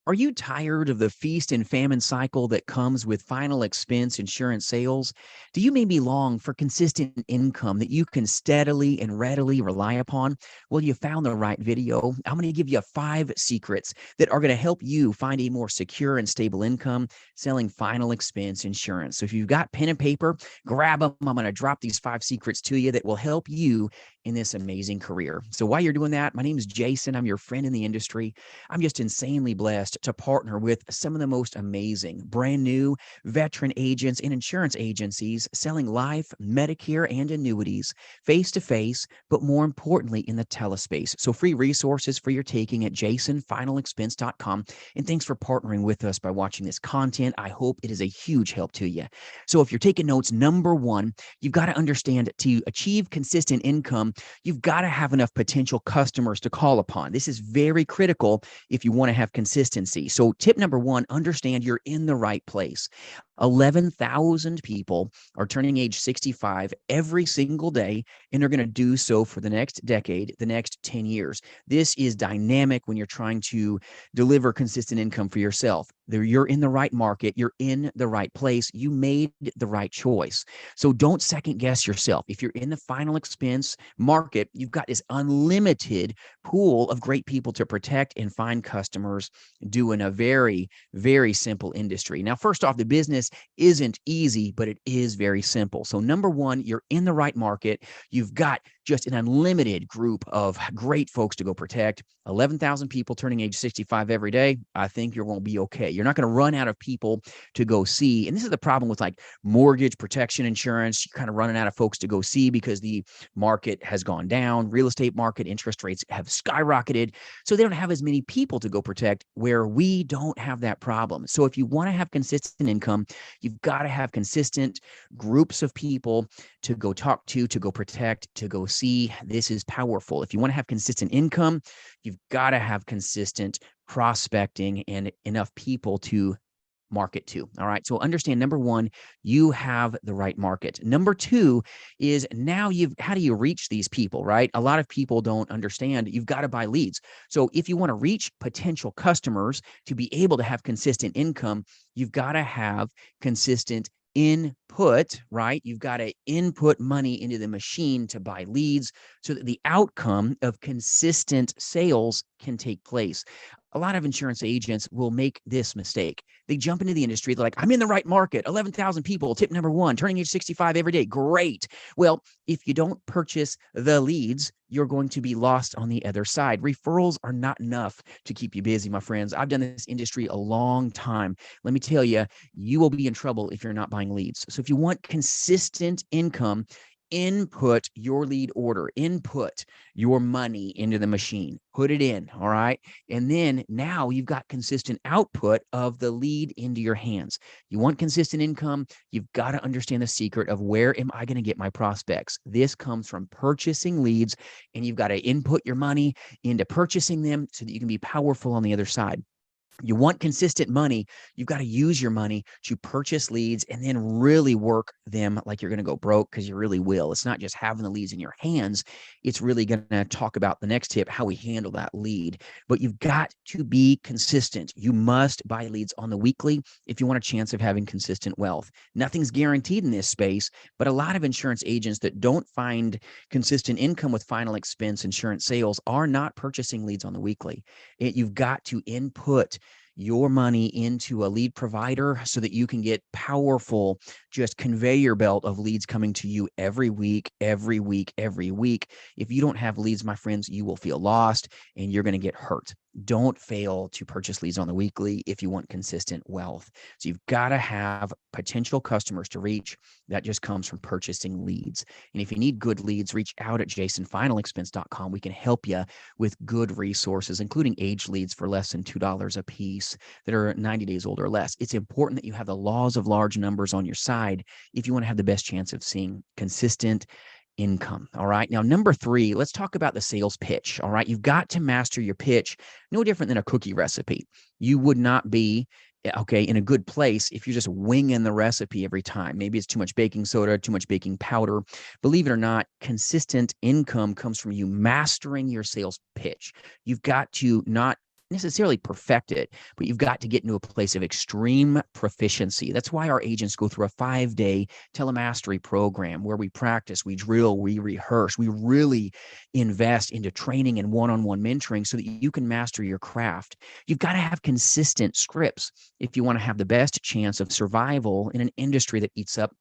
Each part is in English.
Are you tired of the feast and famine cycle that comes with final expense insurance sales? Do you maybe long for consistent income that you can steadily and readily rely upon? Well, you found the right video. I'm going to give you 5 secrets that are going to help you find a more secure and stable income selling final expense insurance. So if you've got pen and paper, grab them. I'm going to drop these 5 secrets to you that will help you in this amazing career. So while you're doing that, my name is Jason. I'm your friend in the industry. I'm just insanely blessed to partner with some of the most amazing, brand new veteran agents and insurance agencies selling life, Medicare, and annuities face to face, but more importantly in the telespace. So free resources for your taking at jasonfinalexpense.com. And thanks for partnering with us by watching this content. I hope it is a huge help to you. So if you're taking notes, number one, you've got to understand to achieve consistent income, you've got to have enough potential customers to call upon. This is very critical if you want to have consistency. So tip number one, understand you're in the right place. 11,000 people are turning age 65 every single day, and they're going to do so for the next decade, the next 10 years. This is dynamic when you're trying to deliver consistent income for yourself. You're in the right market. You're in the right place. You made the right choice. So don't second guess yourself. If you're in the final expense market, you've got this unlimited pool of great people to protect and find customers doing a very, very simple industry. Now, first off, the business isn't easy, but it is very simple. So number one, you're in the right market. You've got just an unlimited group of great folks to go protect. 11,000 people turning age 65 every day. I think you're going to be okay. You're not going to run out of people to go see. And this is the problem with like mortgage protection insurance. You're kind of running out of folks to go see because the market has gone down. Real estate market interest rates have skyrocketed. So they don't have as many people to go protect, where we don't have that problem. So if you want to have consistent income, you've got to have consistent groups of people to go talk to go protect, to go see. This is powerful. If you want to have consistent income, you've got to have consistent prospecting and enough people to market to. All right. So understand, number one, you have the right market. Number two is now how do you reach these people, right? A lot of people don't understand you've got to buy leads. So if you want to reach potential customers to be able to have consistent income, you've got to have consistent input, right? You've got to input money into the machine to buy leads so that the outcome of consistent sales can take place. A lot of insurance agents will make this mistake. They jump into the industry. They're like, I'm in the right market. 11,000 people. Tip number one, turning age 65 every day. Great. Well, if you don't purchase the leads, you're going to be lost on the other side. Referrals are not enough to keep you busy, my friends. I've done this industry a long time. Let me tell you, you will be in trouble if you're not buying leads. So if you want consistent income, input your lead order, input your money into the machine, put it in. All right. And then now you've got consistent output of the lead into your hands. You want consistent income. You've got to understand the secret of where am I going to get my prospects? This comes from purchasing leads, and you've got to input your money into purchasing them so that you can be powerful on the other side. You want consistent money, you've got to use your money to purchase leads and then really work them like you're going to go broke, because you really will. It's not just having the leads in your hands. It's really going to talk about the next tip, how we handle that lead. But you've got to be consistent. You must buy leads on the weekly if you want a chance of having consistent wealth. Nothing's guaranteed in this space, but a lot of insurance agents that don't find consistent income with final expense insurance sales are not purchasing leads on the weekly. You've got to input your money into a lead provider so that you can get powerful, just conveyor belt of leads coming to you every week, every week, every week. If you don't have leads, my friends, you will feel lost and you're going to get hurt. Don't fail to purchase leads on the weekly if you want consistent wealth. So you've got to have potential customers to reach. That just comes from purchasing leads. And if you need good leads, reach out at jasonfinalexpense.com. We can help you with good resources, including age leads for less than $2 a piece that are 90 days old or less. It's important that you have the laws of large numbers on your side if you want to have the best chance of seeing consistent income. All right. Now, number three, let's talk about the sales pitch. All right. You've got to master your pitch. No different than a cookie recipe. You would not be in a good place if you're just winging the recipe every time. Maybe it's too much baking soda, too much baking powder. Believe it or not, consistent income comes from you mastering your sales pitch. You've got to not necessarily perfect it, but you've got to get into a place of extreme proficiency. That's why our agents go through a 5-day telemastery program where we practice, we drill, we rehearse, we really invest into training and one-on-one mentoring so that you can master your craft. You've got to have consistent scripts if you want to have the best chance of survival in an industry that eats up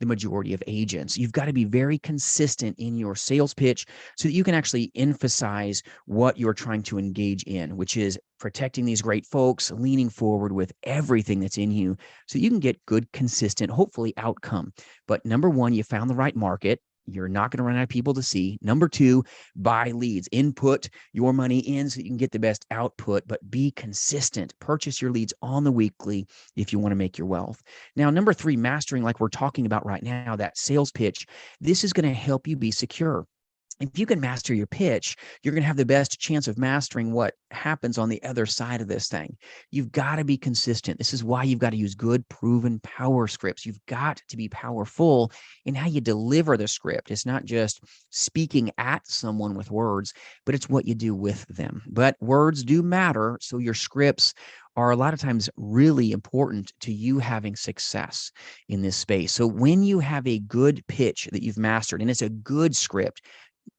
the majority of agents. You've got to be very consistent in your sales pitch so that you can actually emphasize what you're trying to engage in, which is protecting these great folks, leaning forward with everything that's in you so you can get good, consistent, hopefully outcome. But number one, you found the right market. You're not going to run out of people to see. Number two, buy leads, input your money in so you can get the best output, but be consistent. Purchase your leads on the weekly if you want to make your wealth. Now, number three, mastering, like we're talking about right now, that sales pitch. This is going to help you be secure. If you can master your pitch, you're going to have the best chance of mastering what happens on the other side of this thing. You've got to be consistent. This is why you've got to use good, proven power scripts. You've got to be powerful in how you deliver the script. It's not just speaking at someone with words, but it's what you do with them. But words do matter, so your scripts are a lot of times really important to you having success in this space. So when you have a good pitch that you've mastered, and it's a good script,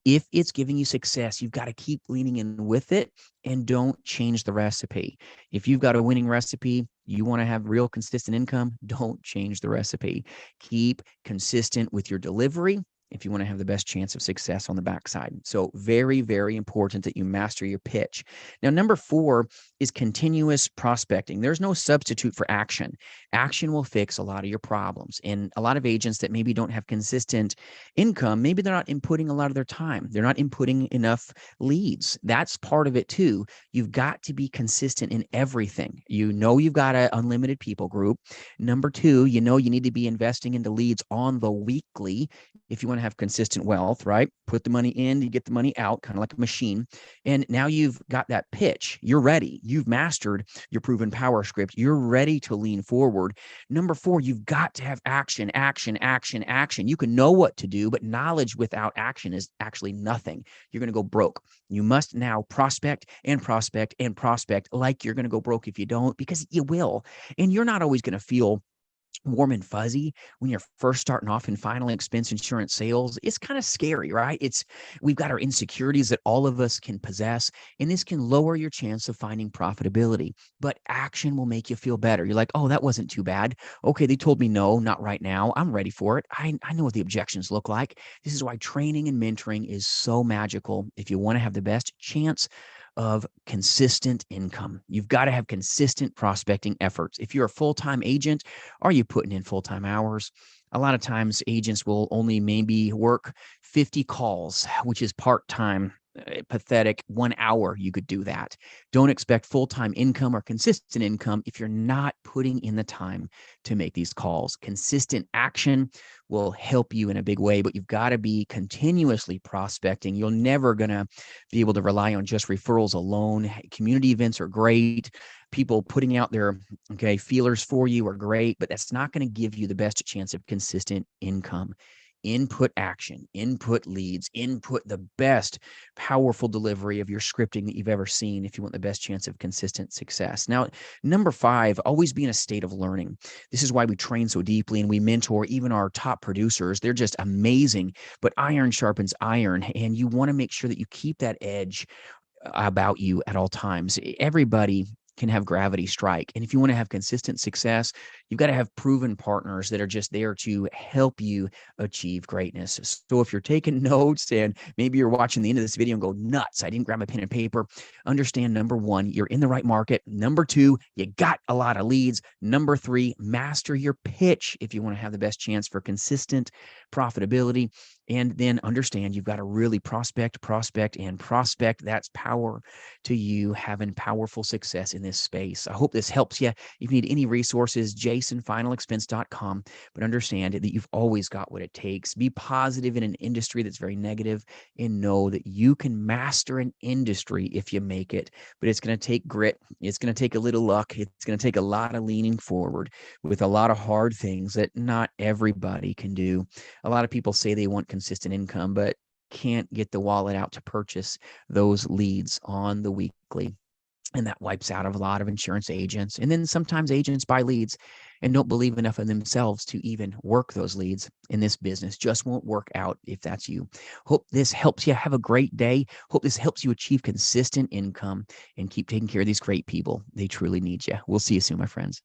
if it's giving you success, you've got to keep leaning in with it and don't change the recipe. If you've got a winning recipe, you want to have real consistent income, don't change the recipe. Keep consistent with your delivery if you want to have the best chance of success on the backside. So very, very important that you master your pitch. Now, number four is continuous prospecting. There's no substitute for action. Action will fix a lot of your problems. And a lot of agents that maybe don't have consistent income, maybe they're not inputting a lot of their time. They're not inputting enough leads. That's part of it too. You've got to be consistent in everything. You know you've got an unlimited people group. Number two, you know you need to be investing into leads on the weekly if you want to have consistent wealth, right? Put the money in, you get the money out, kind of like a machine. And now you've got that pitch. You're ready. You've mastered your proven power script. You're ready to lean forward. Number four, you've got to have action, action, action, action. You can know what to do, but knowledge without action is actually nothing. You're going to go broke. You must now prospect and prospect and prospect like you're going to go broke if you don't, because you will. And you're not always going to feel warm and fuzzy when you're first starting off in final expense insurance sales. It's kind of scary, right? We've got our insecurities that all of us can possess, and this can lower your chance of finding profitability. But action will make you feel better. You're like, oh, that wasn't too bad. Okay, they told me no, not right now. I'm ready for it. I know what the objections look like. This is why training and mentoring is so magical. If you want to have the best chance of consistent income, you've got to have consistent prospecting efforts. If you're a full-time agent, are you putting in full-time hours? A lot of times agents will only maybe work 50 calls, which is part-time. Pathetic. 1 hour, you could do that. Don't expect full-time income or consistent income if you're not putting in the time to make these calls. Consistent action will help you in a big way, but you've got to be continuously prospecting. You're never going to be able to rely on just referrals alone. Community events are great. People putting out their feelers for you are great, but that's not going to give you the best chance of consistent income. Input action, input leads, input the best powerful delivery of your scripting that you've ever seen if you want the best chance of consistent success. Now, number five, always be in a state of learning. This is why we train so deeply and we mentor even our top producers. They're just amazing, but iron sharpens iron, and you want to make sure that you keep that edge about you at all times. Everybody can have gravity strike. And if you want to have consistent success, you've got to have proven partners that are just there to help you achieve greatness. So if you're taking notes and maybe you're watching the end of this video and go, nuts, I didn't grab a pen and paper, understand number one, you're in the right market. Number two, you got a lot of leads. Number three, master your pitch if you want to have the best chance for consistent profitability. And then understand you've got to really prospect. That's power to you having powerful success in this space. I hope this helps you. If you need any resources, jasonfinalexpense.com. But understand that you've always got what it takes. Be positive in an industry that's very negative, and know that you can master an industry if you make it. But it's going to take grit. It's going to take a little luck. It's going to take a lot of leaning forward with a lot of hard things that not everybody can do. A lot of people say they want consistent income, but can't get the wallet out to purchase those leads on the weekly. And that wipes out a lot of insurance agents. And then sometimes agents buy leads and don't believe enough in themselves to even work those leads. In this business just won't work out if that's you. Hope this helps you have a great day. Hope this helps you achieve consistent income and keep taking care of these great people. They truly need you. We'll see you soon, my friends.